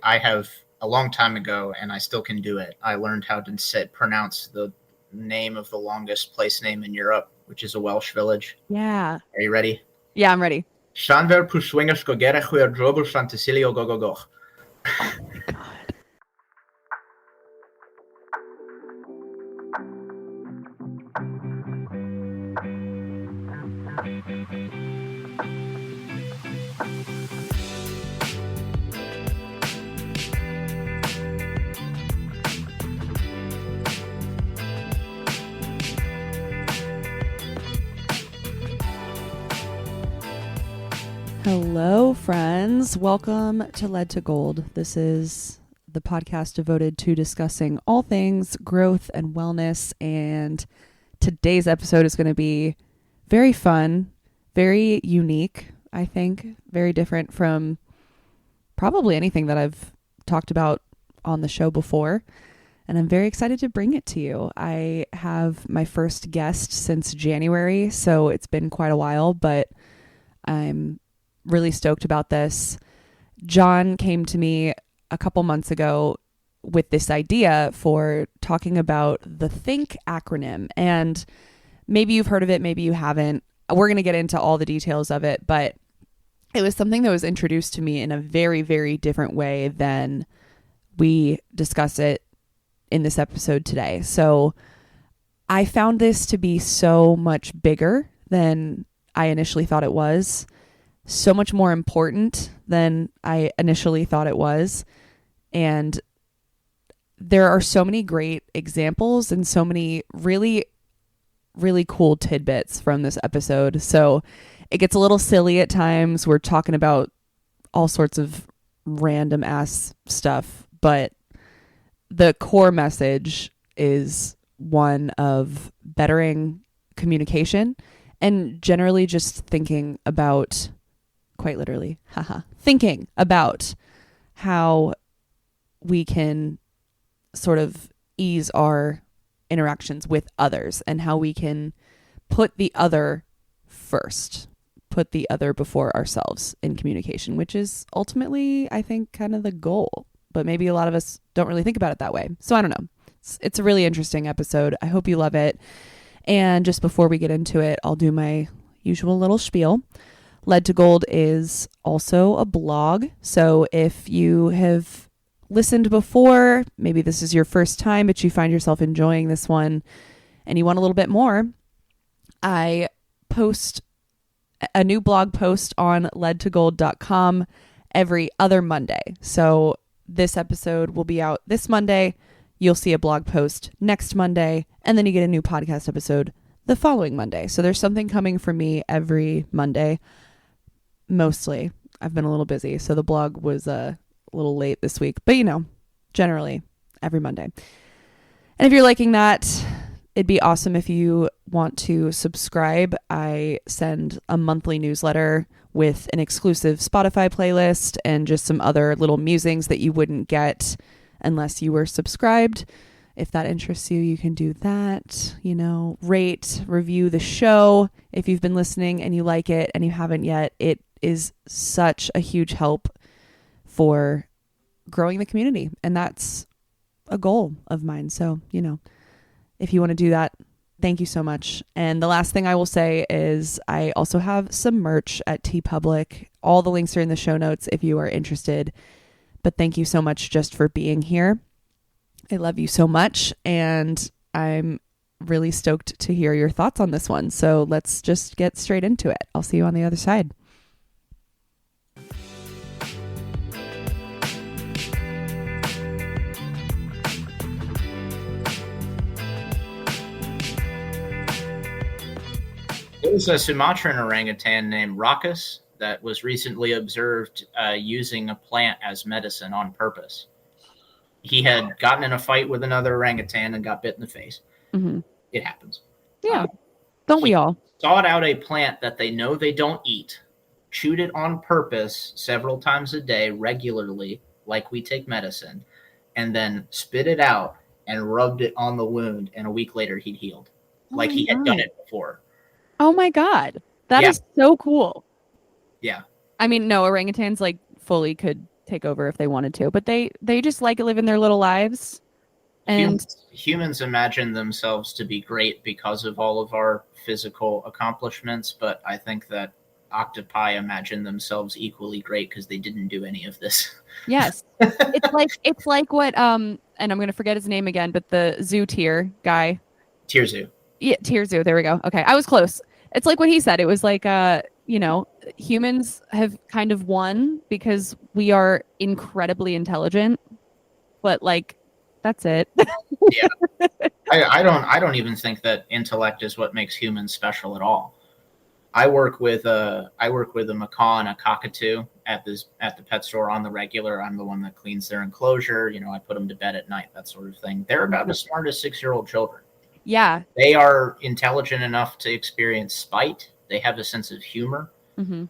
I have a long time ago, and I still can do it. I learned how to pronounce the name of the longest place name in Europe, which is a Welsh village. Yeah. Are you ready? Yeah, I'm ready. Llanfair pwyswingers gogerech hwyr drobl Llantysilio gogogoch. Oh my God. Hello, friends. Welcome to Lead to Gold. This is the podcast devoted to discussing all things growth and wellness. And today's episode is going to be very fun, very unique, I think, very different from probably anything that I've talked about on the show before. And I'm very excited to bring it to you. I have my first guest since January, so it's been quite a while, but I'm really stoked about this. John came to me a couple months ago with this idea for talking about the T.H.I.N.K. acronym. And maybe you've heard of it, maybe you haven't. We're going to get into all the details of it, but it was something that was introduced to me in a very, very different way than we discuss it in this episode today. So I found this to be so much bigger than I initially thought it was. So much more important than I initially thought it was. And there are so many great examples and so many really, really cool tidbits from this episode. So it gets a little silly at times. We're talking about all sorts of random ass stuff, but the core message is one of bettering communication and generally just thinking about, quite literally, thinking about how we can sort of ease our interactions with others and how we can put the other first, put the other before ourselves in communication, which is ultimately, I think, kind of the goal. But maybe a lot of us don't really think about it that way. So I don't know. It's a really interesting episode. I hope you love it. And just before we get into it, I'll do my usual little spiel. Lead to Gold is also a blog. So if you have listened before, maybe this is your first time, but you find yourself enjoying this one and you want a little bit more, I post a new blog post on leadtogold.com every other Monday. So this episode will be out this Monday. You'll see a blog post next Monday, and then you get a new podcast episode the following Monday. So there's something coming from me every Monday. Mostly. I've been a little busy, so the blog was a little late this week, but generally every Monday. And if you're liking that, it'd be awesome if you want to subscribe. I send a monthly newsletter with an exclusive Spotify playlist and just some other little musings that you wouldn't get unless you were subscribed. If that interests you, you can do that. Rate, review the show. If you've been listening and you like it and you haven't yet, it is such a huge help for growing the community. And that's a goal of mine. So, if you want to do that, thank you so much. And the last thing I will say is I also have some merch at TeePublic. All the links are in the show notes if you are interested. But thank you so much just for being here. I love you so much. And I'm really stoked to hear your thoughts on this one. So let's just get straight into it. I'll see you on the other side. There was a Sumatran orangutan named Racus that was recently observed using a plant as medicine on purpose. He had gotten in a fight with another orangutan and got bit in the face. Mm-hmm. It happens. Yeah. Don't we all? Sought out a plant that they know they don't eat, chewed it on purpose several times a day regularly, like we take medicine, and then spit it out and rubbed it on the wound, and a week later he'd healed. Like he had done it before. Oh my God. That is so cool. Yeah. I mean, no, orangutans like fully could take over if they wanted to, but they just like living their little lives. And Humans imagine themselves to be great because of all of our physical accomplishments, but I think that octopi imagine themselves equally great because they didn't do any of this. yes, it's like what and I'm gonna forget his name again, but the zoo tier guy. Tirzu. Yeah, tier zoo. There we go. Okay, I was close. It's like what he said. It was like you know, humans have kind of won because we are incredibly intelligent, but like that's it. Yeah. I don't even think that intellect is what makes humans special at all. I work with a macaw and a cockatoo at the pet store on the regular. I'm the one that cleans their enclosure. I put them to bed at night, that sort of thing. They're about as smart as 6-year-old children. Yeah. They are intelligent enough to experience spite. They have a sense of humor. Mm-hmm.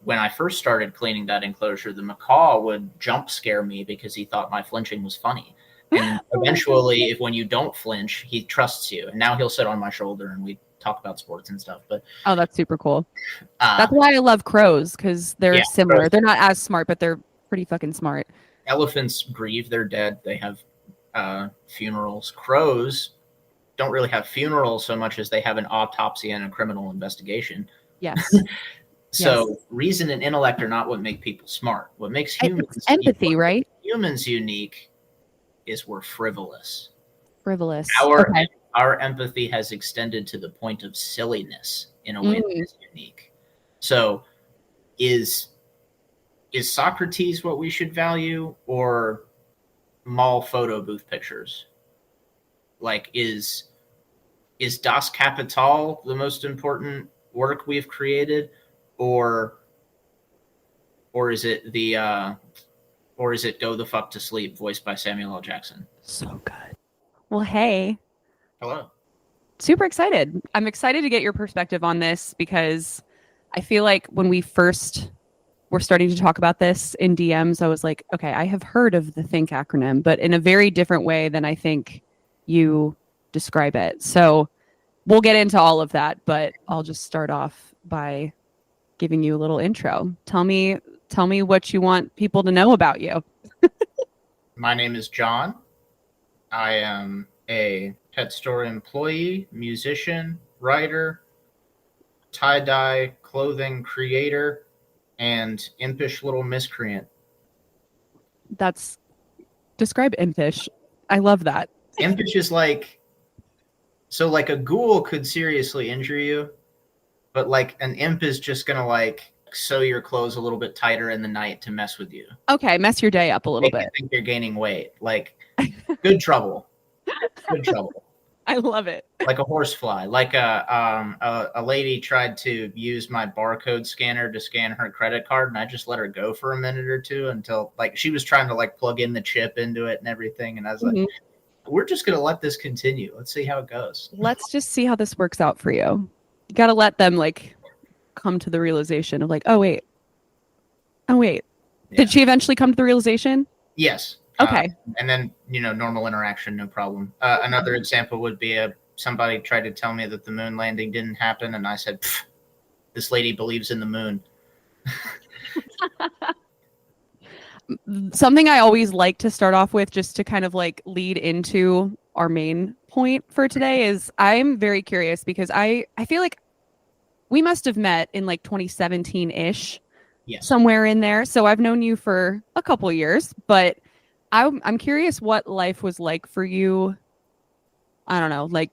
When I first started cleaning that enclosure, the macaw would jump scare me because he thought my flinching was funny. And eventually, when you don't flinch, he trusts you. And now he'll sit on my shoulder and we talk about sports and stuff. But Oh, that's super cool. That's why I love crows, because they're similar. Crows. They're not as smart, but they're pretty fucking smart. Elephants grieve their dead. They have funerals. Crows don't really have funerals so much as they have an autopsy and a criminal investigation. Yes. So reason and intellect are not what make people smart. What makes humans empathy, right? Humans unique is we're frivolous. Frivolous. Our empathy has extended to the point of silliness in a way that is unique. So is Socrates what we should value, or mall photo booth pictures? Like is Das Kapital the most important work we've created, or is it Go the Fuck to Sleep, voiced by Samuel L. Jackson? So good. Well, hey. Hello. Super excited. I'm excited to get your perspective on this, because I feel like when we first were starting to talk about this in DMs, I was like, okay, I have heard of the T.H.I.N.K. acronym, but in a very different way than I think you describe it. So we'll get into all of that, but I'll just start off by giving you a little intro. Tell me what you want people to know about you. My name is John. I am a pet store employee, musician, writer, tie-dye clothing creator, and impish little miscreant. Describe impish. I love that. Impish is like a ghoul could seriously injure you, but like an imp is just gonna like sew your clothes a little bit tighter in the night to mess with you. Okay, mess your day up a little bit. I think you're gaining weight. Like good trouble. Good trouble. I love it. Like a horsefly. Like a lady tried to use my barcode scanner to scan her credit card, and I just let her go for a minute or two until like she was trying to like plug in the chip into it and everything, and I was like, we're just gonna let this continue. Let's see how it goes. Let's just see how this works out for you. You gotta let them like come to the realization of like, oh wait. Yeah. Did she eventually come to the realization? Yes. Okay. And then, normal interaction, no problem. Another example would be somebody tried to tell me that the moon landing didn't happen, and I said, this lady believes in the moon. Something I always like to start off with, just to kind of like lead into our main point for today, is I'm very curious, because I feel like we must have met in like 2017-ish. Yes. Somewhere in there. So I've known you for a couple of years, but I'm curious what life was like for you. I don't know, like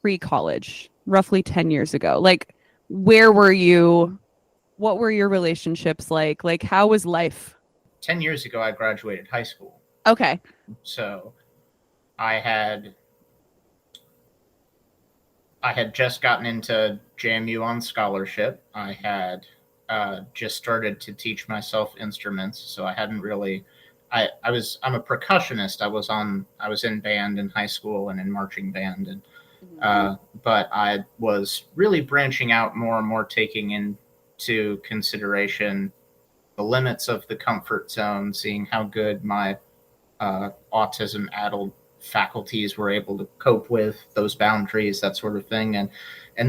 pre-college, roughly 10 years ago. Like, where were you? What were your relationships like? Like, how was life? 10 years ago, I graduated high school. Okay. So I had just gotten into JMU on scholarship. I had just started to teach myself instruments, so I hadn't really. I'm a percussionist. I was in band in high school and in marching band, and but I was really branching out more and more, taking into consideration the limits of the comfort zone, seeing how good my autism-addled faculties were able to cope with those boundaries, that sort of thing. And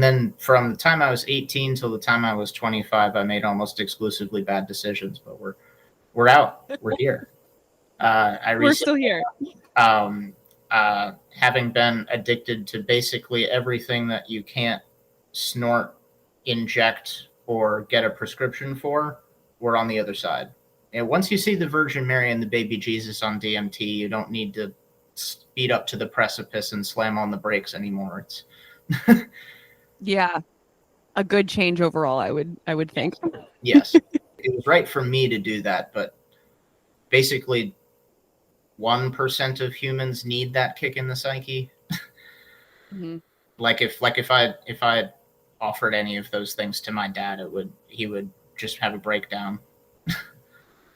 then from the time I was 18 till the time I was 25, I made almost exclusively bad decisions, but we're We're out. We're here. We're still here. Um, having been addicted to basically everything that you can't snort, inject, or get a prescription for, we're on the other side. And once you see the Virgin Mary and the baby Jesus on DMT, you don't need to speed up to the precipice and slam on the brakes anymore. It's Yeah, a good change overall, I would think. yes, it was right for me to do that, but basically 1% of humans need that kick in the psyche. Mhm. If I had offered any of those things to my dad, he would just have a breakdown.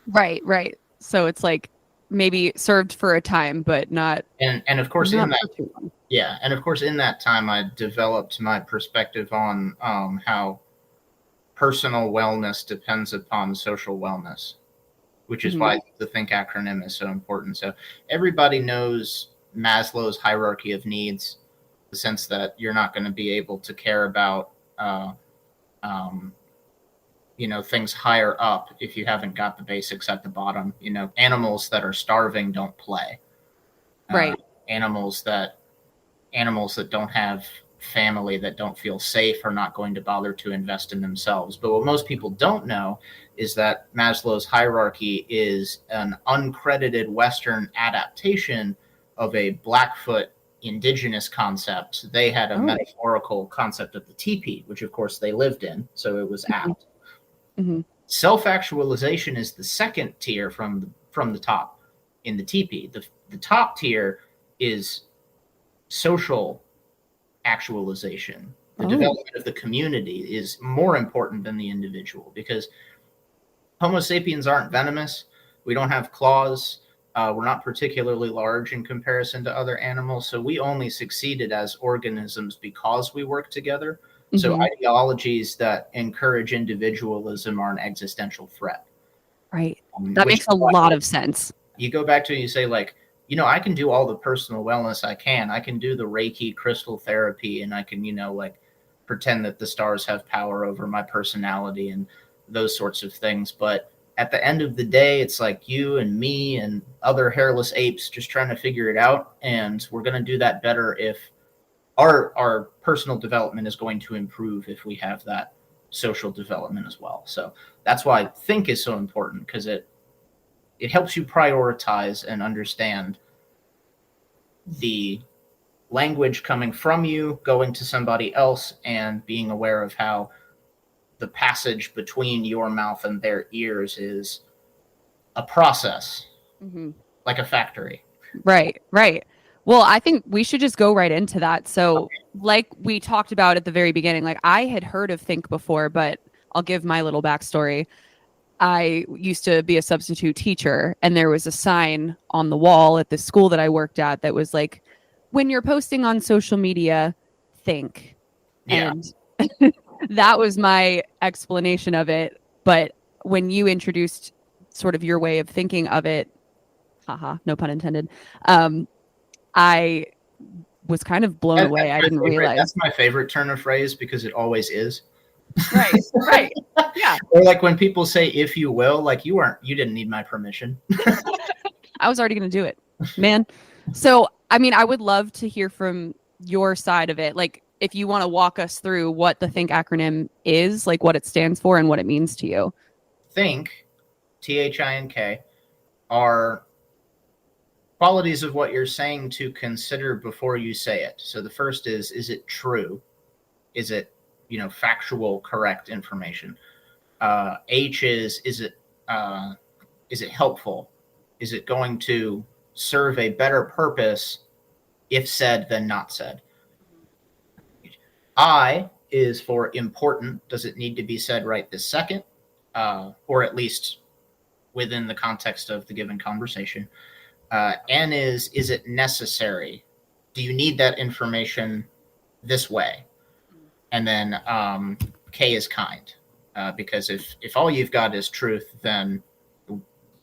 Right, right. So it's like maybe served for a time, but And of course in not that for too long. yeah, and of course in that time I developed my perspective on how personal wellness depends upon social wellness, which is Mhm. why the Think acronym is so important. So everybody knows Maslow's hierarchy of needs, the sense that you're not going to be able to care about um, things higher up if you haven't got the basics at the bottom. Animals that are starving don't play. uh, Right. animals that don't have family, that don't feel safe, are not going to bother to invest in themselves. But what most people don't know is that Maslow's hierarchy is an uncredited Western adaptation of a Blackfoot indigenous concept. They had a Oh. metaphorical concept of the teepee, which of course they lived in, so it was apt. Mm-hmm. Self-actualization is the second tier from the top in the teepee. The top tier is social actualization. The Oh. development of the community is more important than the individual, because Homo sapiens aren't venomous. We don't have claws. We're not particularly large in comparison to other animals. So we only succeeded as organisms because we work together. So Mm-hmm. ideologies that encourage individualism are an existential threat. Right. That Which makes a lot of sense. you go back to, you say, like, I can do all the personal wellness I can. I can do the Reiki crystal therapy, and I can, like, pretend that the stars have power over my personality and those sorts of things. But at the end of the day, it's like you and me and other hairless apes just trying to figure it out. And we're going to do that better if our personal development is going to improve if we have that social development as well. So that's why Think is so important, because it helps you prioritize and understand the language coming from you, going to somebody else, and being aware of how the passage between your mouth and their ears is a process, Mm-hmm. like a factory. Right, right. Well, I think we should just go right into that. So, like we talked about at the very beginning, like I had heard of Think before, but I'll give my little backstory. I used to be a substitute teacher, and there was a sign on the wall at the school that I worked at that was like, when you're posting on social media, think. Yeah. And that was my explanation of it. But when you introduced sort of your way of thinking of it, haha, no pun intended, um, I was kind of blown away. I didn't realize. That's my favorite turn of phrase, because it always is. Right, right. Yeah. Or like when people say "if you will," like you didn't need my permission. I was already going to do it, man. So, I mean, I would love to hear from your side of it. Like, if you want to walk us through what the Think acronym is, like what it stands for and what it means to you. Think, T.H.I.N.K., are qualities of what you're saying to consider before you say it. So the first is it true? Is it, factual, correct information? H is it helpful? Is it going to serve a better purpose if said than not said? I is for important. Does it need to be said right this second? Or at least within the context of the given conversation. N is it necessary? Do you need that information this way? And then K is kind, because if all you've got is truth, then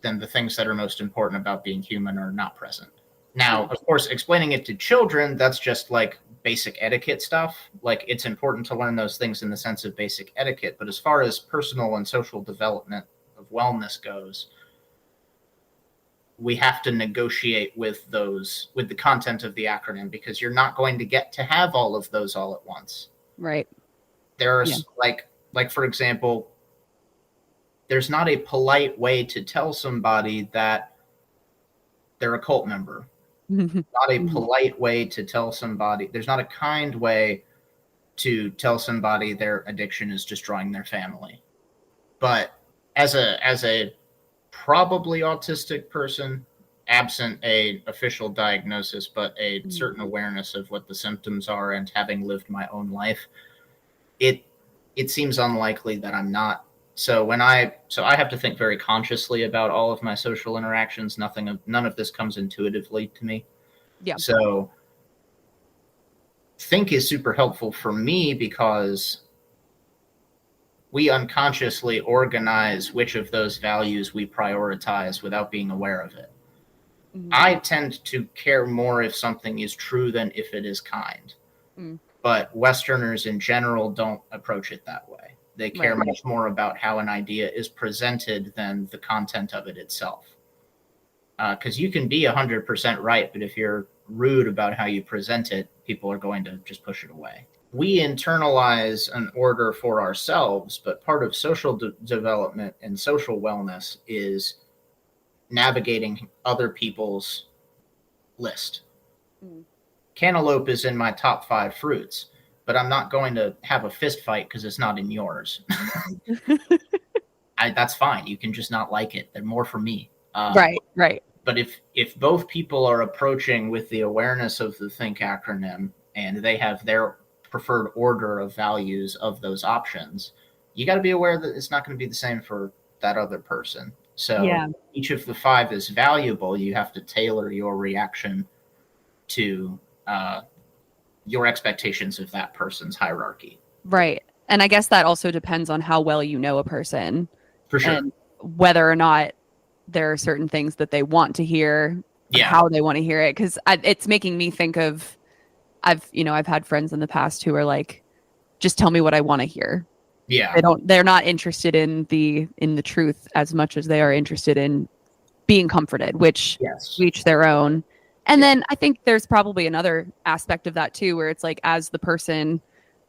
the things that are most important about being human are not present. Now, of course, explaining it to children, that's just like basic etiquette stuff. Like, it's important to learn those things in the sense of basic etiquette. But as far as personal and social development of wellness goes, we have to negotiate with the content of the acronym, because you're not going to get to have all of those all at once. Right. There's like for example, there's not a polite way to tell somebody that they're a cult member. Not a polite way to tell somebody. There's not a kind way to tell somebody their addiction is destroying their family. But as a probably autistic person, absent a official diagnosis, but a certain awareness of what the symptoms are, and having lived my own life, it seems unlikely that I'm not. So I have to think very consciously about all of my social interactions. None of this comes intuitively to me. Yeah. So Think is super helpful for me, because we unconsciously organize which of those values we prioritize without being aware of it. I tend to care more if something is true than if it is kind. But Westerners in general don't approach it that way. They care much more about how an idea is presented than the content of it itself. Because you can be 100% right, but if you're rude about how you present it, people are going to just push it away. We internalize an order for ourselves, but part of social development and social wellness is navigating other people's list. Cantaloupe is in my top 5 fruits, but I'm not going to have a fist fight because it's not in yours. That's fine. You can just not like it. They're more for me. Right. But if both people are approaching with the awareness of the Think acronym, and they have their preferred order of values of those options, you got to be aware that it's not going to be the same for that other person. So each of the 5 is valuable. You have to tailor your reaction to your expectations of that person's hierarchy. Right. And I guess that also depends on how well you know a person. For sure. And whether or not there are certain things that they want to hear, how they want to hear it. Because it's making me think of, I've had friends in the past who are like, just tell me what I want to hear. Yeah. They're not interested in the truth as much as they are interested in being comforted, which each their own. And then I think there's probably another aspect of that too, where it's like, as the person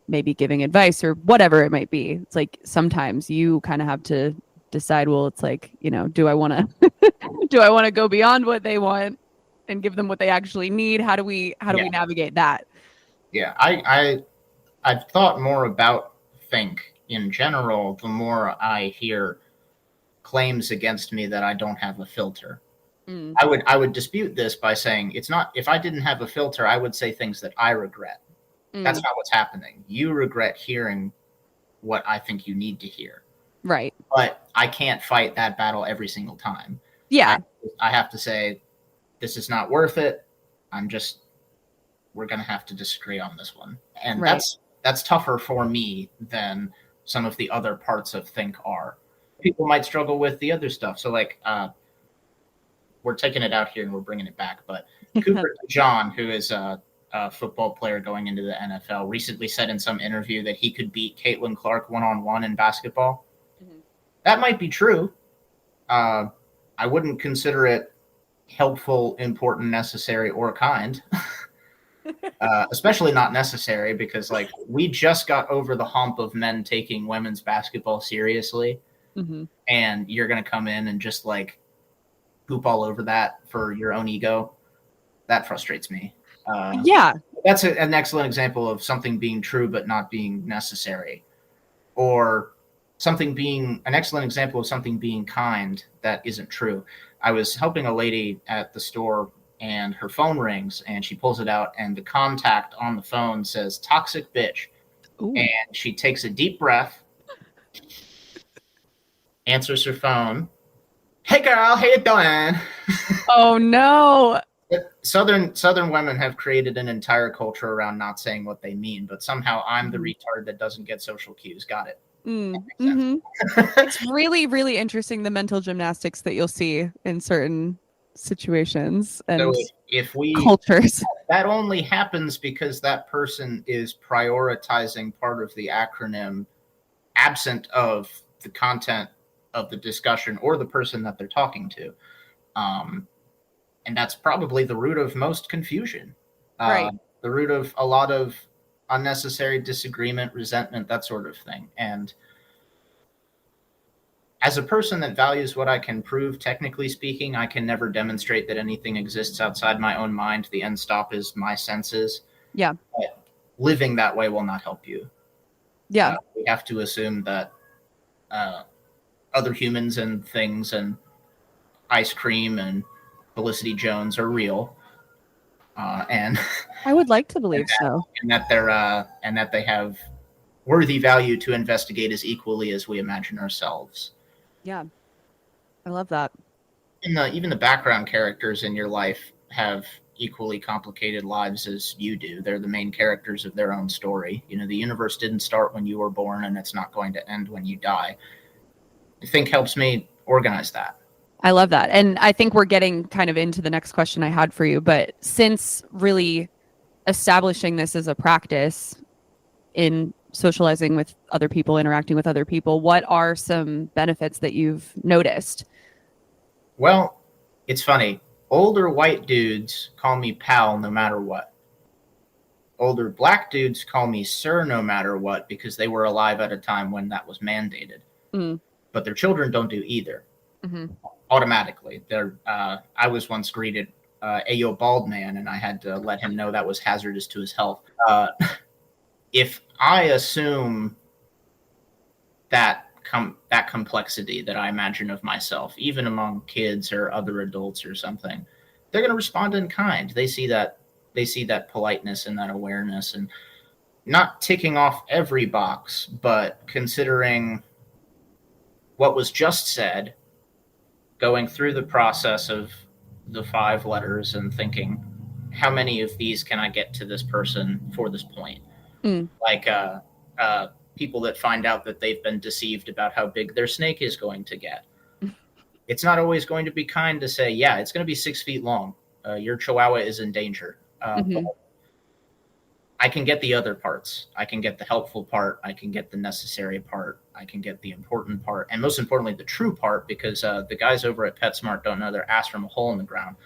maybe giving advice or whatever it might be, it's like sometimes you kind of have to decide, well, it's like, do I want to go beyond what they want and give them what they actually need? How do we navigate that? Yeah, I've thought more about Think in general the more I hear claims against me that I don't have a filter. I would dispute this by saying it's not. If I didn't have a filter, I would say things that I regret. That's not what's happening. You regret hearing what I think you need to hear. Right. But I can't fight that battle every single time. Yeah. I have to say, this is not worth it. We're going to have to disagree on this one. And that's tougher for me than some of the other parts of Think are. People might struggle with the other stuff. So like, we're taking it out here and we're bringing it back. But Cooper John, who is a football player going into the NFL, recently said in some interview that he could beat Caitlin Clark one-on-one in basketball. That might be true. I wouldn't consider it helpful, important, necessary, or kind. Especially not necessary, because like we just got over the hump of men taking women's basketball seriously, and you're going to come in and just like poop all over that for your own ego. That frustrates me. That's an excellent example of something being true but not being necessary, or something being an excellent example of something being kind that isn't true. I was helping a lady at the store, and her phone rings, and she pulls it out, and the contact on the phone says "toxic bitch." Ooh. And she takes a deep breath, answers her phone. "Hey girl, how you doing?" Oh no. Southern women have created an entire culture around not saying what they mean, but somehow I'm the retard that doesn't get social cues. Got it. It's really, really interesting, the mental gymnastics that you'll see in certain situations and so if we cultures. That only happens because that person is prioritizing part of the acronym absent of the content of the discussion or the person that they're talking to. And that's probably the root of most confusion. Right. The root of a lot of unnecessary disagreement, resentment, that sort of thing. And as a person that values what I can prove, technically speaking, I can never demonstrate that anything exists outside my own mind. The end stop is my senses. Yeah. But living that way will not help you. Yeah. We have to assume that other humans and things and ice cream and Felicity Jones are real. And I would like to believe so. and that they have worthy value to investigate as equally as we imagine ourselves. Yeah. I love that. Even the background characters in your life have equally complicated lives as you do. They're the main characters of their own story. You know, the universe didn't start when you were born, and it's not going to end when you die. I think helps me organize that. I love that. And I think we're getting kind of into the next question I had for you. But since really establishing this as a practice in socializing with other people, interacting with other people, what are some benefits that you've noticed? Well, it's funny. Older white dudes call me pal no matter what. Older black dudes call me sir no matter what because they were alive at a time when that was mandated. Mm. But their children don't do either. Mm-hmm. Automatically. I was once greeted, Ayo bald man, and I had to let him know that was hazardous to his health. If I assume that complexity that I imagine of myself, even among kids or other adults or something, they're going to respond in kind. They see that politeness and that awareness, and not ticking off every box, but considering what was just said, going through the process of the 5 letters and thinking, how many of these can I get to this person for this point? Mm. Like people that find out that they've been deceived about how big their snake is going to get. It's not always going to be kind to say, yeah, it's going to be 6 feet long. Your chihuahua is in danger. Mm-hmm. But I can get the other parts. I can get the helpful part. I can get the necessary part. I can get the important part. And most importantly, the true part, because the guys over at PetSmart don't know their ass from a hole in the ground.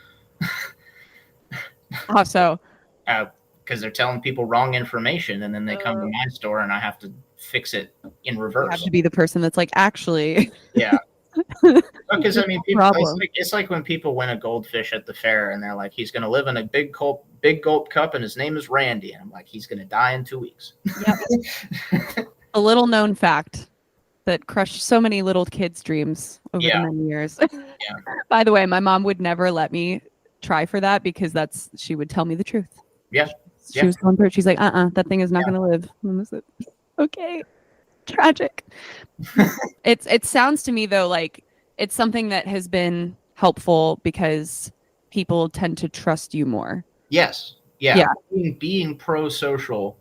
How so? Because they're telling people wrong information, and then they come to my store and I have to fix it in reverse. You have to be the person that's like, actually. Yeah. Because I mean, people, it's like when people win a goldfish at the fair and they're like, he's going to live in a big gulp cup and his name is Randy. And I'm like, he's going to die in 2 weeks. Yep. A little known fact that crushed so many little kids' dreams over the many years. Yeah. By the way, my mom would never let me try for that because she would tell me the truth. Yeah. She was going through it. She's like, that thing is not going to live. And I was like, okay. Tragic. It sounds to me though like it's something that has been helpful because people tend to trust you more. Yes. Yeah. Being pro-social,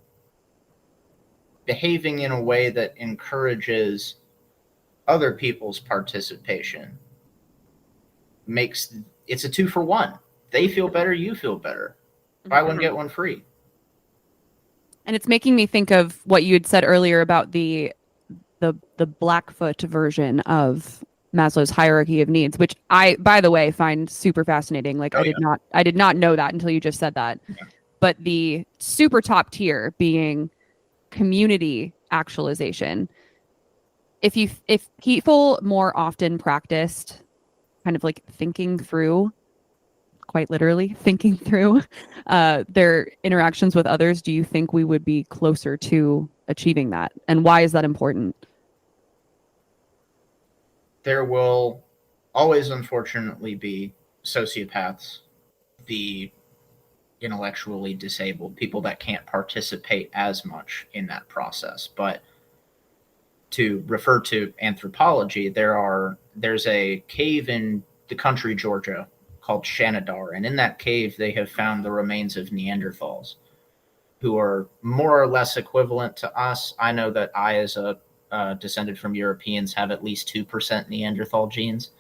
behaving in a way that encourages other people's participation, it's a 2-for-1. They feel better, you feel better. Buy one, get one free. And it's making me think of what you had said earlier about the Blackfoot version of Maslow's hierarchy of needs, which I, by the way, find super fascinating. Like I did not know that until you just said that. Yeah. But the super top tier being community actualization. If people more often practiced kind of like thinking through, quite literally thinking through their interactions with others, do you think we would be closer to achieving that? And why is that important? There will always, unfortunately, be sociopaths, the intellectually disabled, people that can't participate as much in that process. But to refer to anthropology, there's a cave in the country Georgia called Shanidar, and in that cave they have found the remains of Neanderthals who are more or less equivalent to us. I know that I, as a descended from Europeans, have at least 2% Neanderthal genes.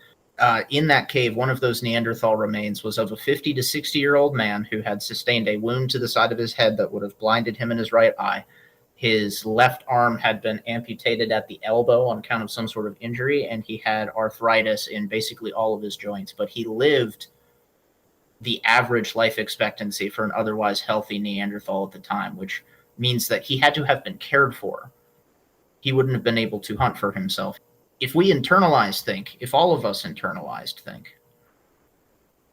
In that cave, one of those Neanderthal remains was of a 50 to 60-year-old man who had sustained a wound to the side of his head that would have blinded him in his right eye. His left arm had been amputated at the elbow on account of some sort of injury, and he had arthritis in basically all of his joints. But he lived the average life expectancy for an otherwise healthy Neanderthal at the time, which means that he had to have been cared for. He wouldn't have been able to hunt for himself. If we internalize think, if all of us internalized think,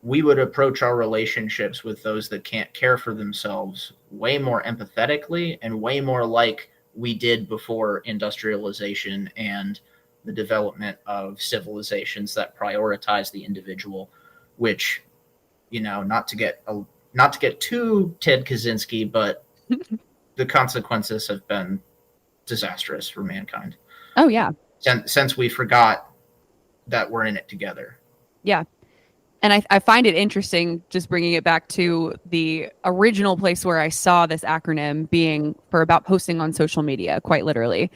we would approach our relationships with those that can't care for themselves way more empathetically and way more like we did before industrialization and the development of civilizations that prioritize the individual, which, not to get too Ted Kaczynski, but the consequences have been disastrous for mankind. Oh, yeah. Since we forgot that we're in it together. Yeah. And I find it interesting, just bringing it back to the original place where I saw this acronym being for about posting on social media, quite literally.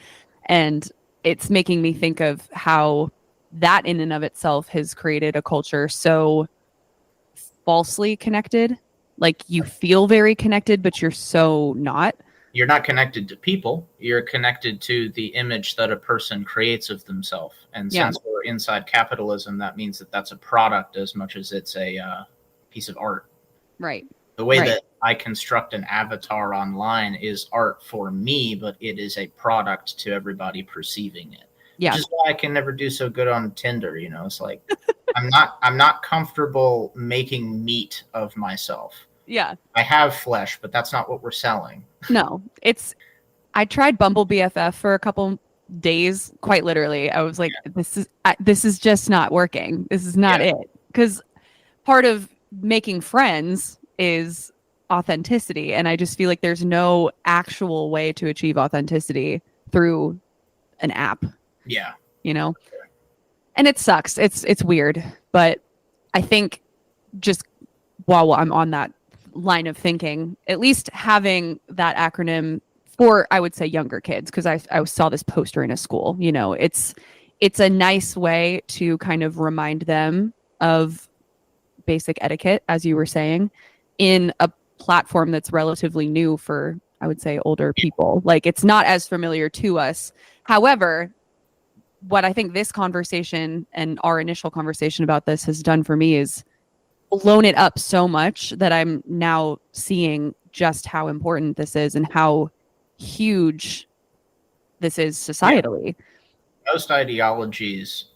And it's making me think of how that in and of itself has created a culture so falsely connected. Like you feel very connected, but you're so not. You're not connected to people. You're connected to the image that a person creates of themselves. And since we're inside capitalism, that means that that's a product as much as it's a piece of art. Right. The way that I construct an avatar online is art for me, but it is a product to everybody perceiving it. Yeah. Which is why I can never do so good on Tinder. It's like I'm not comfortable making meat of myself. Yeah. I have flesh, but that's not what we're selling. No, I tried Bumble BFF for a couple days, quite literally. I was like, this is just not working. This is not it. Because part of making friends is authenticity. And I just feel like there's no actual way to achieve authenticity through an app. Yeah. And it sucks. It's weird. But I think just while I'm on that line of thinking, at least having that acronym for, I would say, younger kids, because I saw this poster in a school, it's a nice way to kind of remind them of basic etiquette, as you were saying, in a platform that's relatively new for, I would say, older people. Like it's not as familiar to us. However, what I think this conversation and our initial conversation about this has done for me is blown it up so much that I'm now seeing just how important this is and how huge this is societally. Most ideologies,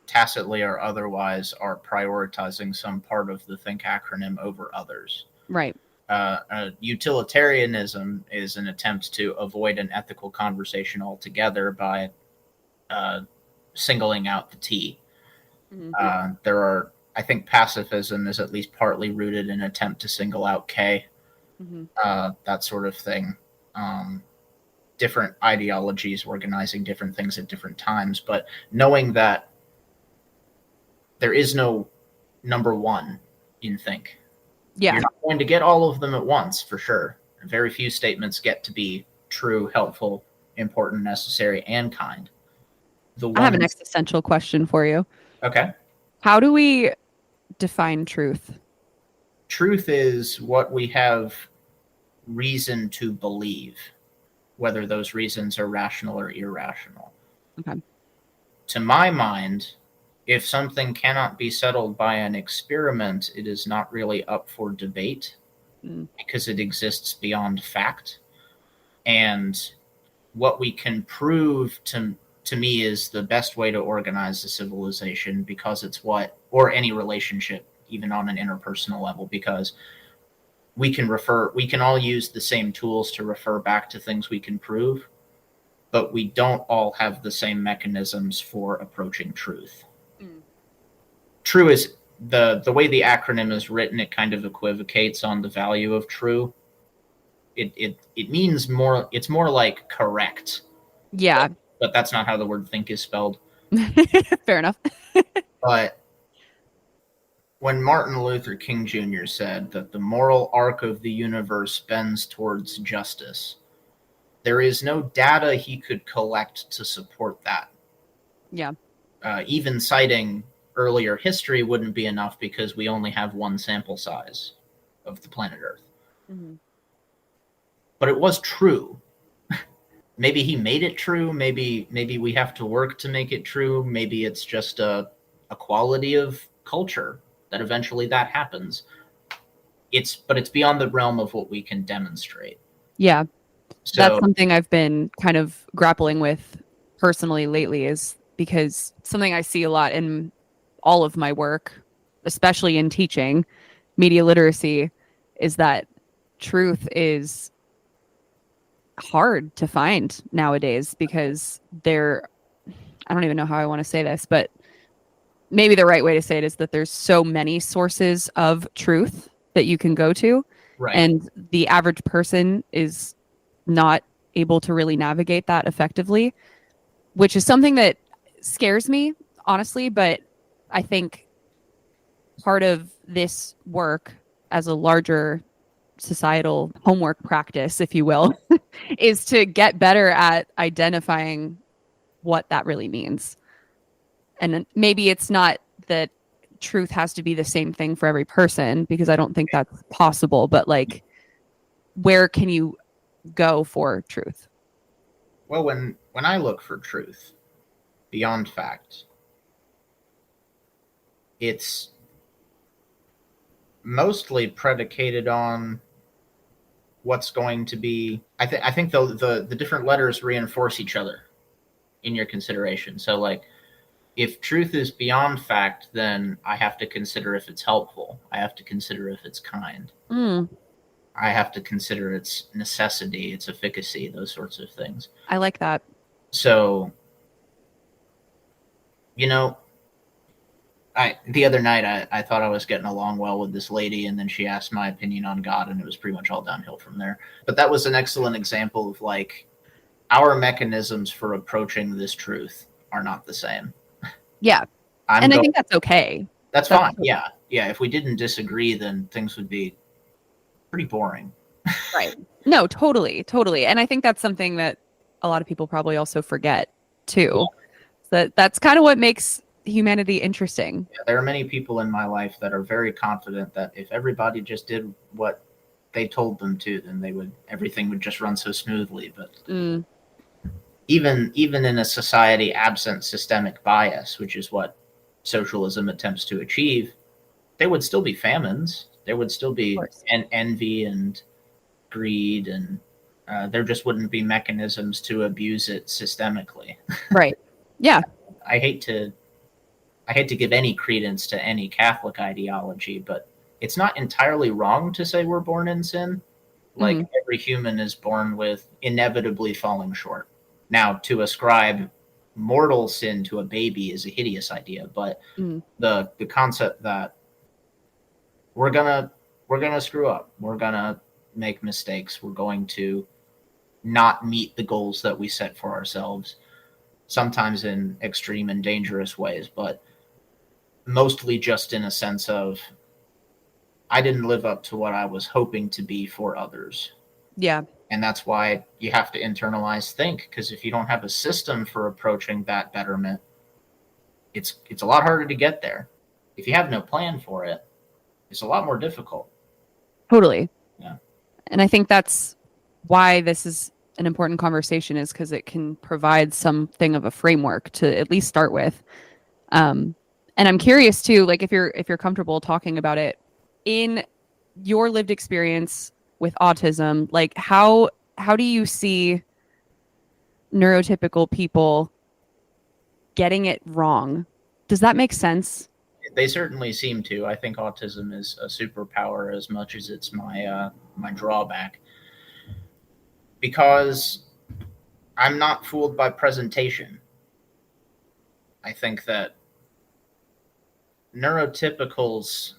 tacitly or otherwise, are prioritizing some part of the think acronym over others. Right. Utilitarianism is an attempt to avoid an ethical conversation altogether by singling out the T. Mm-hmm. I think pacifism is at least partly rooted in an attempt to single out K, that sort of thing. Different ideologies organizing different things at different times, but knowing that there is no number one in think. Yeah. You're not going to get all of them at once, for sure. Very few statements get to be true, helpful, important, necessary, and kind. I have an existential question for you. Okay. How do we define truth? Truth is what we have reason to believe, whether those reasons are rational or irrational. Okay. To my mind, if something cannot be settled by an experiment, it is not really up for debate because it exists beyond fact. And what we can prove to me is the best way to organize a civilization, because it's or any relationship, even on an interpersonal level, because we can all use the same tools to refer back to things we can prove, but we don't all have the same mechanisms for approaching truth. True is the way the acronym is written, it kind of equivocates on the value of true. It means more, it's more like correct. Yeah. But that's not how the word think is spelled. Fair enough. But when Martin Luther King Jr. said that the moral arc of the universe bends towards justice, there is no data he could collect to support that. Yeah. Even citing earlier history wouldn't be enough because we only have one sample size of the planet Earth. Mm-hmm. But it was true. Maybe he made it true. Maybe we have to work to make it true. Maybe it's just a quality of culture that eventually that happens. it's beyond the realm of what we can demonstrate. Yeah. That's So something I've been kind of grappling with personally lately, is because something I see a lot in all of my work, especially in teaching media literacy, is that truth is hard to find nowadays because I don't even know how I want to say this, but maybe the right way to say it is that there's so many sources of truth that you can go to, right. and the average person is not able to really navigate that effectively, which is something that scares me, honestly. But I think part of this work as a larger societal homework practice, if you will, is to get better at identifying what that really means. And maybe it's not that truth has to be the same thing for every person, because I don't think that's possible, but like, where can you go for truth? Well, when I look for truth beyond fact, it's mostly predicated on what's going to be. I think the different letters reinforce each other in your consideration. So like, if truth is beyond fact, then I have to consider if it's helpful. I have to consider if it's kind. Mm, I have to consider its necessity, its efficacy, those sorts of things. I like that. So, you know, the other night I thought I was getting along well with this lady, and then she asked my opinion on God, and it was pretty much all downhill from there. But that was an excellent example of like, our mechanisms for approaching this truth are not the same. Yeah. I'm And I going. think that's okay. That's That's fine. Yeah, yeah. If we didn't disagree, then things would be pretty boring. right. No, totally, totally. And I think that's something that a lot of people probably also forget too. That's kind of what makes humanity interesting. Yeah, there are many people in my life that are very confident that if everybody just did what they told them to, then everything would just run so smoothly. But Mm, even in a society absent systemic bias, which is what socialism attempts to achieve, there would still be famines. There would still of be course. envy and greed, and there just wouldn't be mechanisms to abuse it systemically. Right. Yeah. I hate to I hate to give any credence to any Catholic ideology, but it's not entirely wrong to say we're born in sin. Like, Mm, every human is born with inevitably falling short. Now, to ascribe mortal sin to a baby is a hideous idea, but mm, the concept that we're gonna we're gonna screw up, we're gonna make mistakes, we're going to not meet the goals that we set for ourselves, sometimes in extreme and dangerous ways, but mostly just in a sense of I didn't live up to what I was hoping to be for others. yeah. And that's why you have to internalize think, because if you don't have a system for approaching that betterment, it's a lot harder to get there. If you have no plan for it, it's a lot more difficult. Totally. Yeah. And I think that's why this is an important conversation, is because it can provide something of a framework to at least start with. Um, and I'm curious too, like, if you're comfortable talking about it in your lived experience with autism, like how do you see neurotypical people getting it wrong? Does that make sense? They certainly seem to. I think autism is a superpower as much as it's my drawback, because I'm not fooled by presentation. I think that neurotypicals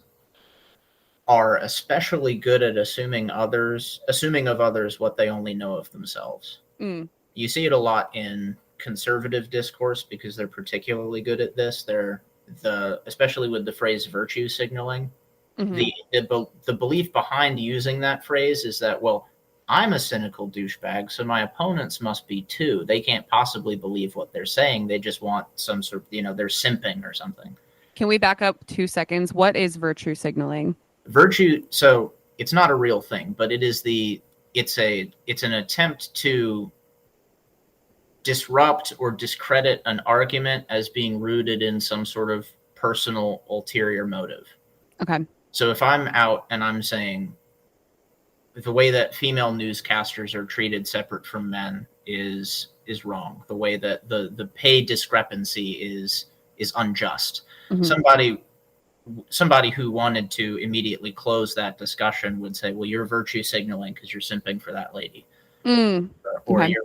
are especially good at assuming of others what they only know of themselves. Mm, You see it a lot in conservative discourse because they're particularly good at this. They're the especially with the phrase virtue signaling. hmm The belief behind using that phrase is that, well, I'm a cynical douchebag, so my opponents must be too. They can't possibly believe what they're saying. They just want some sort of, they're simping or something. Can we back up 2 seconds? What is virtue signaling? Virtue, so it's not a real thing, but it's an attempt to disrupt or discredit an argument as being rooted in some sort of personal ulterior motive. Okay. So if I'm out and I'm saying the way that female newscasters are treated separate from men is wrong. The way that the pay discrepancy is unjust. Mm-hmm. Somebody who wanted to immediately close that discussion would say, "Well, you're virtue signaling because you're simping for that lady, or Okay.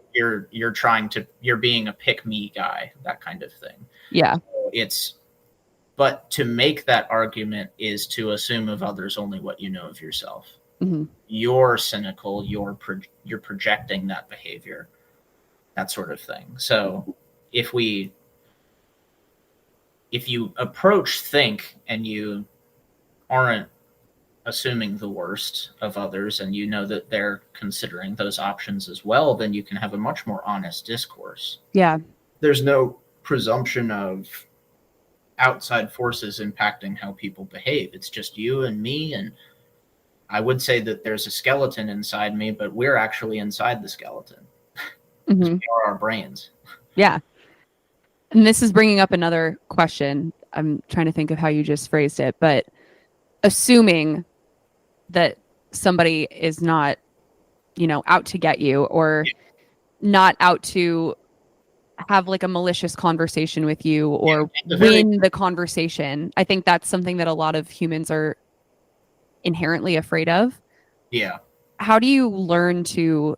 you're trying to you're being a pick me guy, that kind of thing." Yeah. So but to make that argument is to assume of others only what you know of yourself. Mm-hmm. You're cynical. You're projecting that behavior, that sort of thing. So if you approach think and you aren't assuming the worst of others and you know that they're considering those options as well, then you can have a much more honest discourse. Yeah. There's no presumption of outside forces impacting how people behave. It's just you and me, and I would say that there's a skeleton inside me, but we're actually inside the skeleton. Mm-hmm. We are our brains. Yeah. And this is bringing up another question. I'm trying to think of how you just phrased it, but assuming that somebody is not, out to get you or not out to have like a malicious conversation with you or win the conversation. I think that's something that a lot of humans are inherently afraid of. Yeah. How do you learn to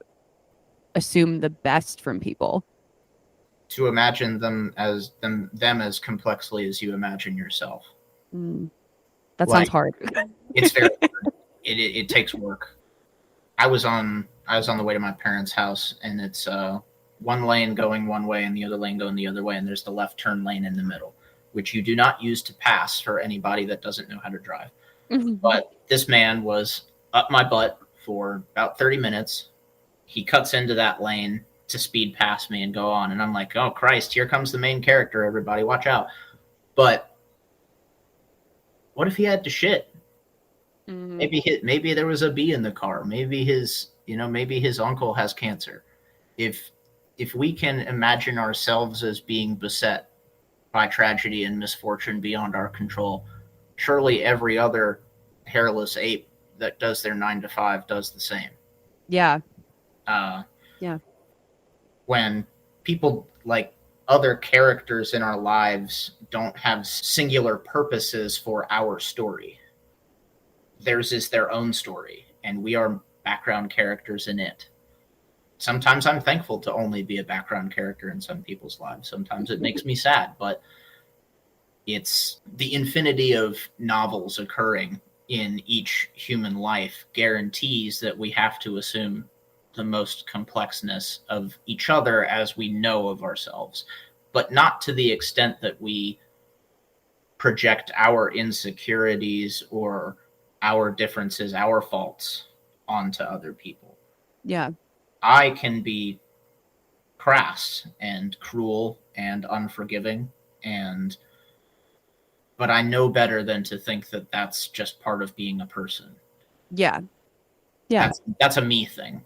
assume the best from people? To imagine them as complexly as you imagine yourself. That sounds hard. It's very hard. It takes work. I was on the way to my parents' house, and it's one lane going one way and the other lane going the other way, and there's the left turn lane in the middle, which you do not use to pass for anybody that doesn't know how to drive. Mm-hmm. But this man was up my butt for about 30 minutes. He cuts into that lane to speed past me and go on, and I'm like, oh Christ, here comes the main character, everybody watch out. But what if he had to shit? Mm-hmm. Maybe there was a bee in the car. Maybe his uncle has cancer. If we can imagine ourselves as being beset by tragedy and misfortune beyond our control, surely every other hairless ape that does their 9 to 5 does the same. Yeah. Yeah. When people, like other characters in our lives, don't have singular purposes for our story. Theirs is their own story, and we are background characters in it. Sometimes I'm thankful to only be a background character in some people's lives. Sometimes it makes me sad, but it's the infinity of novels occurring in each human life guarantees that we have to assume the most complexness of each other as we know of ourselves, but not to the extent that we project our insecurities or our differences, our faults onto other people. Yeah. I can be crass and cruel and unforgiving, but I know better than to think that that's just part of being a person. Yeah. Yeah. That's a me thing.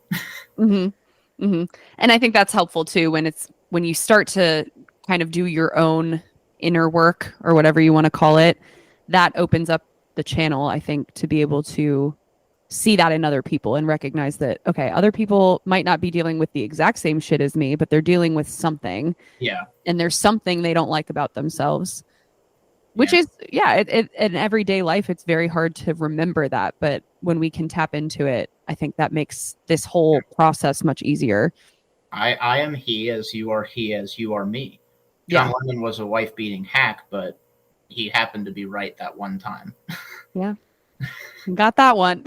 Mm-hmm. Mm-hmm. And I think that's helpful too when you start to kind of do your own inner work or whatever you want to call it, that opens up the channel, I think, to be able to see that in other people and recognize that, okay, other people might not be dealing with the exact same shit as me, but they're dealing with something. Yeah. And there's something they don't like about themselves, which is, in everyday life, it's very hard to remember that. But when we can tap into it, I think that makes this whole process much easier. I am he as you are me. John Lennon was a wife-beating hack, but he happened to be right that one time. Yeah. Got that one.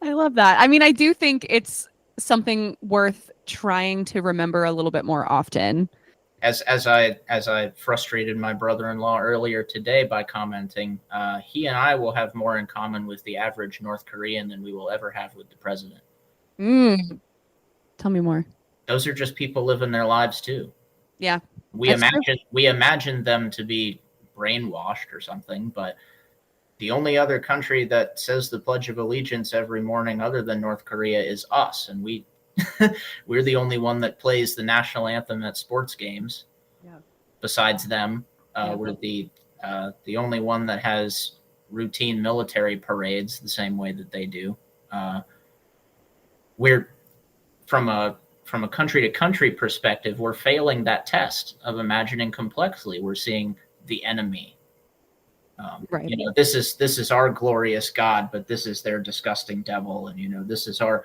I love that. I mean, I do think it's something worth trying to remember a little bit more often. As I frustrated my brother-in-law earlier today by commenting, he and I will have more in common with the average North Korean than we will ever have with the president. Tell me more. Those are just people living their lives too. Yeah. We imagine them to be brainwashed or something, but the only other country that says the Pledge of Allegiance every morning other than North Korea is us, and we're the only one that plays the national anthem at sports games. Yeah. Besides them, we're The only one that has routine military parades the same way that they do. We're from a country to country perspective, we're failing that test of imagining complexly. We're seeing the enemy. Right. This is our glorious God, but this is their disgusting devil, and this is our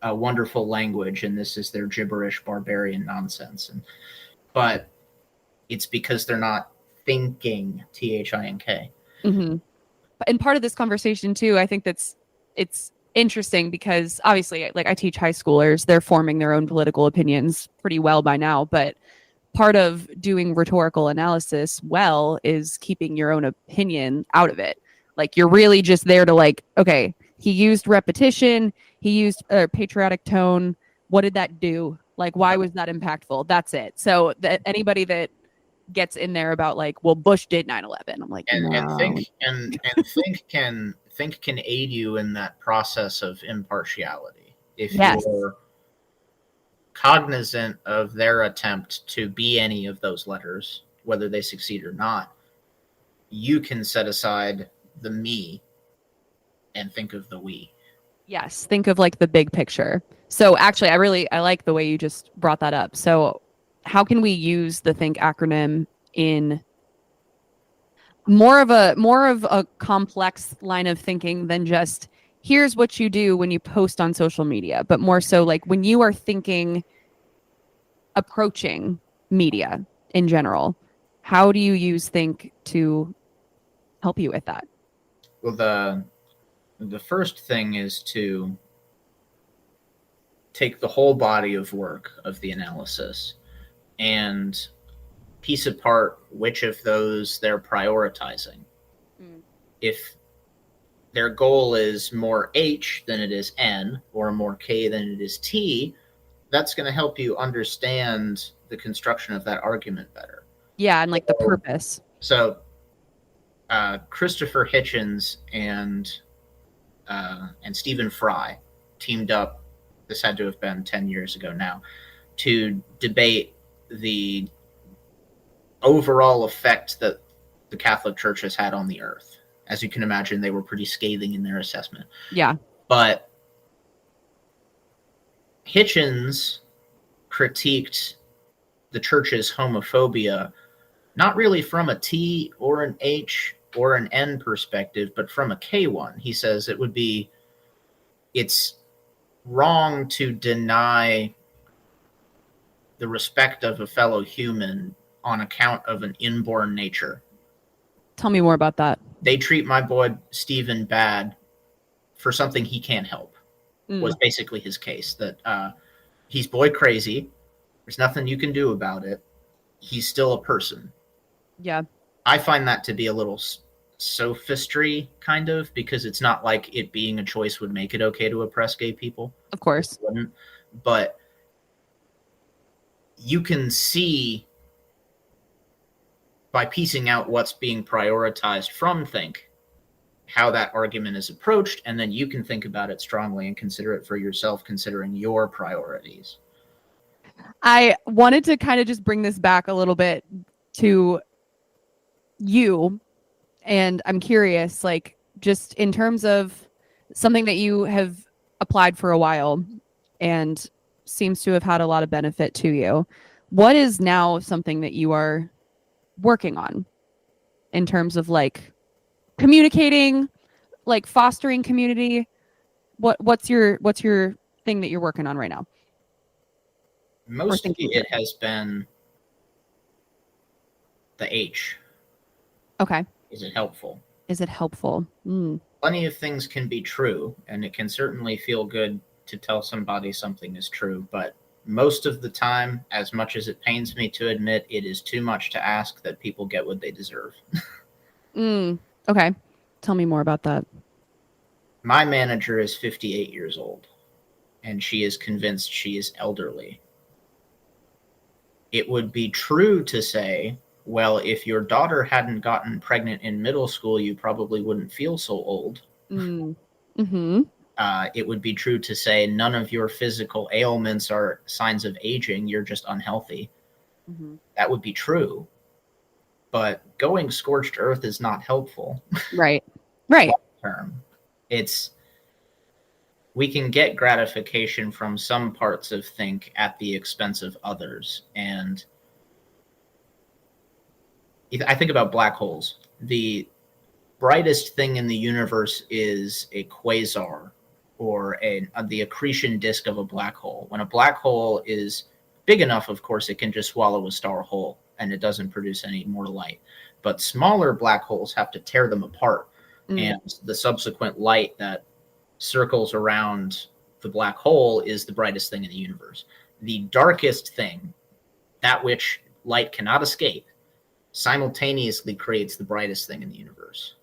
wonderful language, and this is their gibberish barbarian nonsense. But it's because they're not thinking. T.H.I.N.K. Mm-hmm. And part of this conversation too, I think it's interesting because obviously, like I teach high schoolers, they're forming their own political opinions pretty well by now, but part of doing rhetorical analysis well is keeping your own opinion out of it. Like you're really just there to like, okay, he used repetition, he used a patriotic tone. What did that do? Like, why was that impactful? That's it. So that anybody that gets in there about like, well, Bush did 9/11, I'm like, and no. think can aid you in that process of impartiality if Yes. you're cognizant of their attempt to be any of those letters, whether they succeed or not. You can set aside the me and think of the we. Yes. Think of like the big picture. So actually, I like the way you just brought that up. So how can we use the think acronym in more of a complex line of thinking than just here's what you do when you post on social media, but more so like when you are thinking approaching media in general, how do you use think to help you with that? Well, the first thing is to take the whole body of work of the analysis and piece apart which of those they're prioritizing. Mm. If their goal is more H than it is N, or more K than it is T, that's going to help you understand the construction of that argument better. Yeah, and like the So, purpose. so Christopher Hitchens and Stephen Fry teamed up. This had to have been 10 years ago now, to debate the overall effect that the Catholic Church has had on the earth. As you can imagine, they were pretty scathing in their assessment. Yeah. But Hitchens critiqued the church's homophobia not really from a T or an H or an N perspective, but from a K one. He says it's wrong to deny the respect of a fellow human on account of an inborn nature. Tell me more about that. They treat my boy Stephen bad for something he can't help, was basically his case. That he's boy crazy. There's nothing you can do about it. He's still a person. Yeah. I find that to be a little sophistry, kind of, because it's not like it being a choice would make it okay to oppress gay people. Of course. It wouldn't. But you can see by piecing out what's being prioritized from think how that argument is approached, and then you can think about it strongly and consider it for yourself, considering your priorities. I wanted to kind of just bring this back a little bit to you, and I'm curious, like, just in terms of something that you have applied for a while and seems to have had a lot of benefit to you. What is now something that you are working on in terms of like communicating, like fostering community? What's your thing that you're working on right now? Or Mostly thinking through? it has been the H. Okay. Is it helpful? Is it helpful? Plenty of things can be true, and it can certainly feel good to tell somebody something is true, but most of the time, as much as it pains me to admit, it is too much to ask that people get what they deserve. Okay. Tell me more about that. My manager is 58 years old, and she is convinced she is elderly. It would be true to say, well, if your daughter hadn't gotten pregnant in middle school, you probably wouldn't feel so old. Mm-hmm. It would be true to say none of your physical ailments are signs of aging, you're just unhealthy. Mm-hmm. That would be true. but going scorched earth is not helpful. Right. Right. Term. We can get gratification from some parts of think at the expense of others. And I think about black holes. The brightest thing in the universe is a quasar, or the accretion disk of a black hole. When a black hole is big enough, of course, it can just swallow a star whole and it doesn't produce any more light. But smaller black holes have to tear them apart. And the subsequent light that circles around the black hole is the brightest thing in the universe. The darkest thing, that which light cannot escape, simultaneously creates the brightest thing in the universe.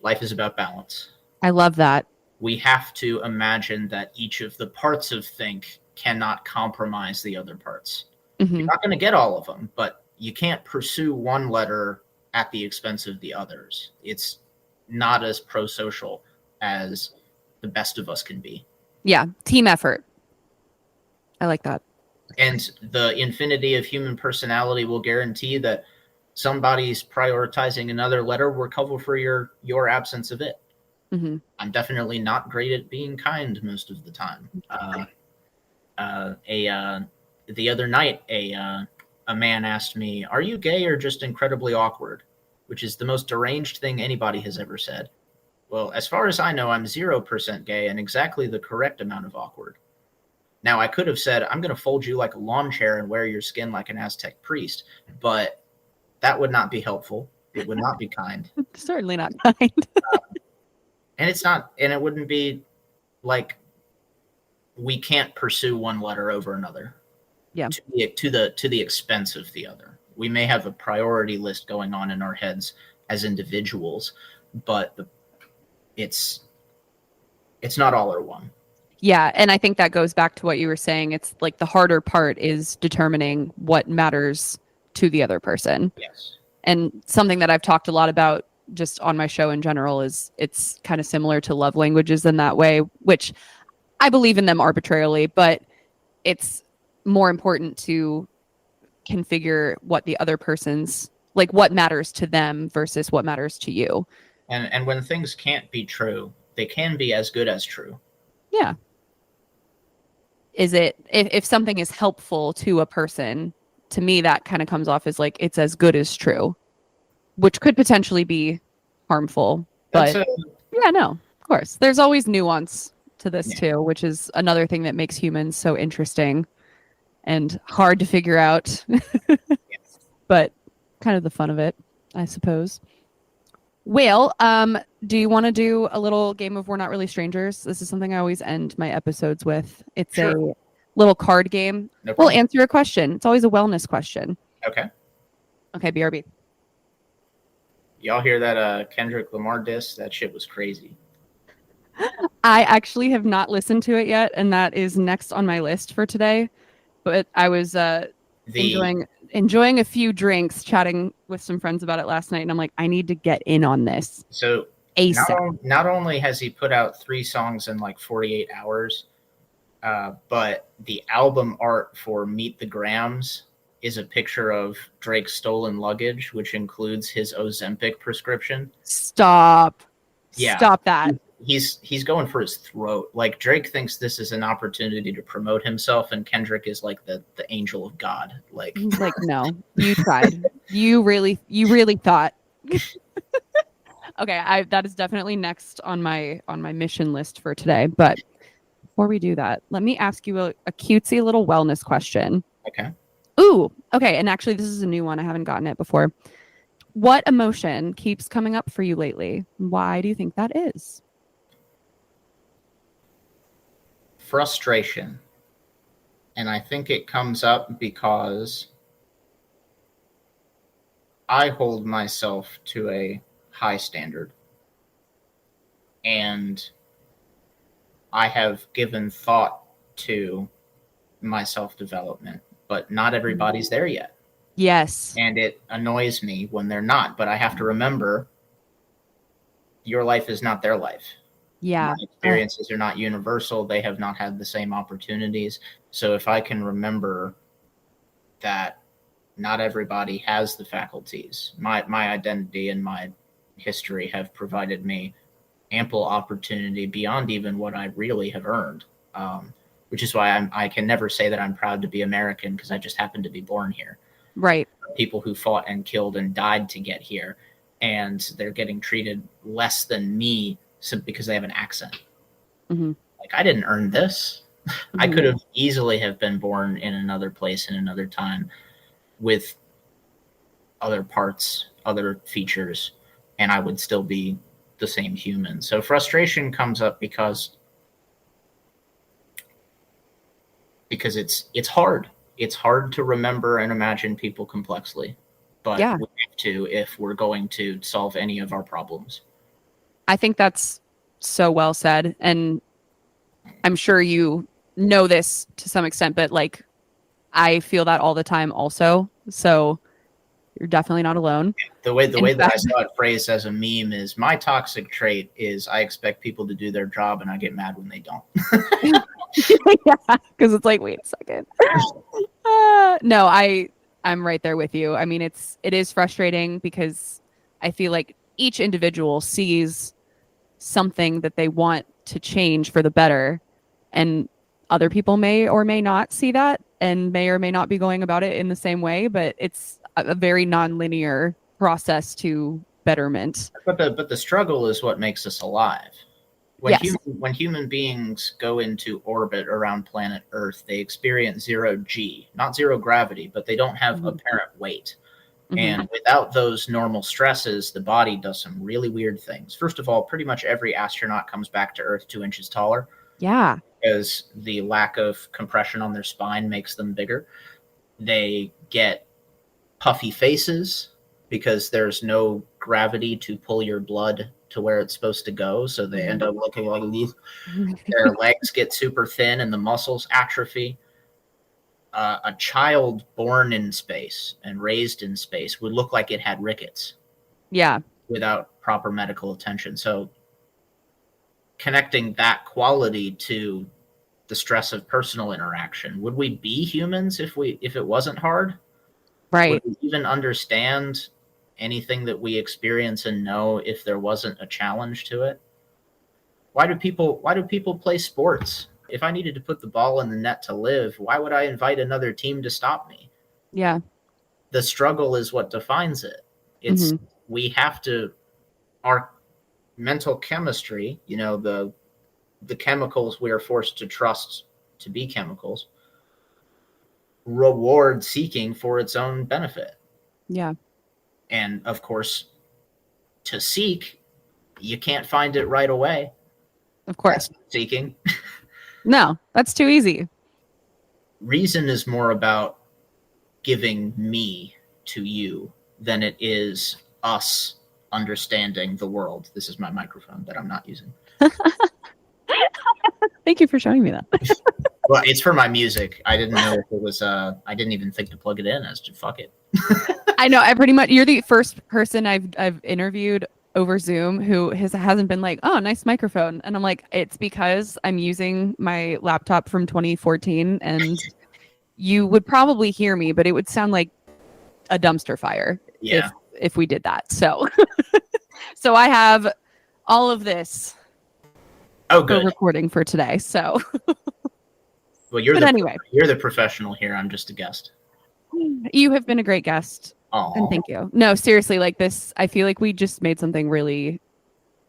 Life is about balance. I love that. We have to imagine that each of the parts of think cannot compromise the other parts. You're not going to get all of them, but you can't pursue one letter at the expense of the others. It's not as pro-social as the best of us can be. Yeah, team effort. I like that. And the infinity of human personality will guarantee that somebody's prioritizing another letter will cover for your absence of it. I'm definitely not great at being kind most of the time. The other night, a man asked me, "Are you gay or just incredibly awkward?" Which is the most deranged thing anybody has ever said. Well, as far as I know, I'm 0% gay and exactly the correct amount of awkward. Now, I could have said, "I'm going to fold you like a lawn chair and wear your skin like an Aztec priest," but that would not be helpful. It would not be kind. Certainly not kind. And it's not, and it wouldn't be like we can't pursue one letter over another. Yeah. To the expense of the other. We may have a priority list going on in our heads as individuals, but it's not all or one. Yeah, and I think that goes back to what you were saying. It's like the harder part is determining what matters to the other person. Yes. And something that I've talked a lot about just on my show in general is it's kind of similar to love languages in that way, which I believe in them arbitrarily, but it's more important to configure what the other person's, like what matters to them versus what matters to you. And when things can't be true, they can be as good as true. Yeah. Is it, if something is helpful to a person, to me, that kind of comes off as like it's as good as true, which could potentially be harmful. But yeah, no, of course. There's always nuance to this too, which is another thing that makes humans so interesting and hard to figure out. But kind of the fun of it, I suppose. Well, do you want to do a little game of We're Not Really Strangers? This is something I always end my episodes with. It's a little card game. No we'll answer a question. It's always a wellness question. Okay. Okay, BRB. Y'all hear that Kendrick Lamar diss? That shit was crazy. I actually have not listened to it yet, and that is next on my list for today. But I was enjoying a few drinks, chatting with some friends about it last night, and I'm like, I need to get in on this. So not only has he put out 3 songs in like 48 hours, but the album art for Meet the Grams is a picture of Drake's stolen luggage, which includes his Ozempic prescription. Stop that. He's going for his throat. Like, Drake thinks this is an opportunity to promote himself, and Kendrick is like the angel of God. Like, he's like, no, you tried. you really thought. Okay, that is definitely next on my mission list for today. But before we do that, let me ask you a cutesy little wellness question. Okay. Ooh, okay. And actually, this is a new one. I haven't gotten it before. What emotion keeps coming up for you lately? Why do you think that is? Frustration. And I think it comes up because I hold myself to a high standard. And I have given thought to my self-development, but not everybody's there yet. Yes. And it annoys me when they're not, but I have to remember your life is not their life. Yeah. My experiences are not universal. They have not had the same opportunities. So if I can remember that not everybody has the faculties. My identity and my history have provided me ample opportunity beyond even what I really have earned, which is why I can never say that I'm proud to be American, because I just happened to be born here. Right. People who fought and killed and died to get here, and they're getting treated less than me because they have an accent. Mm-hmm. Like, I didn't earn this. Mm-hmm. I could have easily have been born in another place in another time with other parts, other features, and I would still be the same human. So frustration comes up because it's hard. It's hard to remember and imagine people complexly, but Yeah. we have to if we're going to solve any of our problems. I think that's so well said. And I'm sure you know this to some extent, but like I feel that all the time also. So you're definitely not alone. The way In that I fact- saw it phrased as a meme is, my toxic trait is I expect people to do their job and I get mad when they don't. Yeah, because it's like, wait a second. No, I'm right there with you. I mean, it is frustrating because I feel like each individual sees something that they want to change for the better, and other people may or may not see that and may or may not be going about it in the same way, but it's a very non-linear process to betterment. But the struggle is what makes us alive. Yes. When human beings go into orbit around planet Earth, they experience zero G, not zero gravity, but they don't have apparent weight. Mhm. And without those normal stresses, the body does some really weird things. First of all, pretty much every astronaut comes back to Earth 2 inches taller, Yeah. because the lack of compression on their spine makes them bigger. They get puffy faces because there's no gravity to pull your blood to where it's supposed to go, so they end up looking like these. Their legs get super thin and the muscles atrophy. A child born in space and raised in space would look like it had rickets. Yeah. Without proper medical attention. So connecting that quality to the stress of personal interaction, would we be humans if it wasn't hard? Right. Would we even understand anything that we experience and know if there wasn't a challenge to it? Why do people play sports? If I needed to put the ball in the net to live, why would I invite another team to stop me? Yeah. The struggle is what defines it. We have to, our mental chemistry, the chemicals we are forced to trust to be chemicals, reward seeking for its own benefit. Yeah. And of course, to seek, you can't find it right away. Of course. That's seeking. No, that's too easy. Reason is more about giving me to you than it is us understanding the world. This is my microphone that I'm not using. Thank you for showing me that. Well, it's for my music. I didn't know if it was. I didn't even think to plug it in. As to fuck it. I know. I pretty much. You're the first person I've interviewed over Zoom who hasn't been like, oh, nice microphone, and I'm like, it's because I'm using my laptop from 2014, and you would probably hear me, but it would sound like a dumpster fire. Yeah. If we did that. So, so I have all of this. Oh, good. For recording for today. So. Well, you're anyway, you're the professional here. I'm just a guest. You have been a great guest. Aww. And thank you. No, seriously, like this, I feel like we just made something really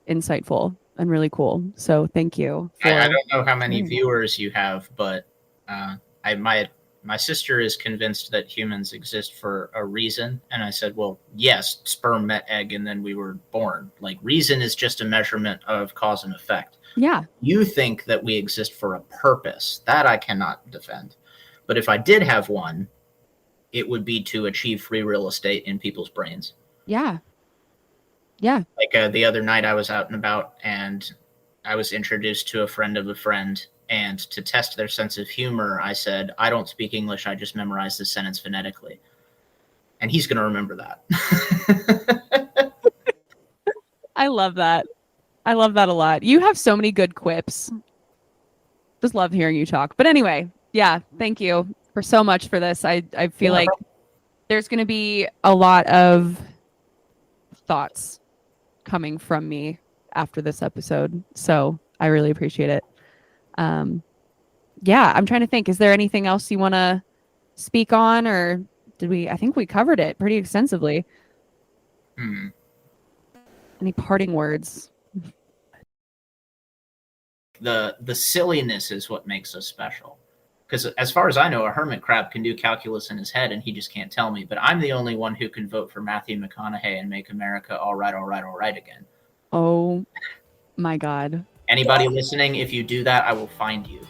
insightful and really cool. So thank you. I don't know how many viewers you have, but my sister is convinced that humans exist for a reason. And I said, well, yes, sperm met egg, and then we were born. Like, reason is just a measurement of cause and effect. Yeah. You think that we exist for a purpose. That I cannot defend. But if I did have one, it would be to achieve free real estate in people's brains. Yeah. Yeah. Like the other night I was out and about, and I was introduced to a friend of a friend, and to test their sense of humor, I said, I don't speak English. I just memorized the sentence phonetically. And he's going to remember that. I love that. I love that a lot. You have so many good quips. Just love hearing you talk. But anyway, yeah, thank you for so much for this. I feel like there's going to be a lot of thoughts coming from me after this episode. So I really appreciate it. Um, yeah, I'm trying to think. Is there anything else you want to speak on, or did we? I think we covered it pretty extensively. Hmm. Any parting words? The silliness is what makes us special. Because as far as I know, a hermit crab can do calculus in his head, and he just can't tell me. But I'm the only one who can vote for Matthew McConaughey and make America all right, all right, all right again. Oh my God. Anybody listening, if you do that, I will find you.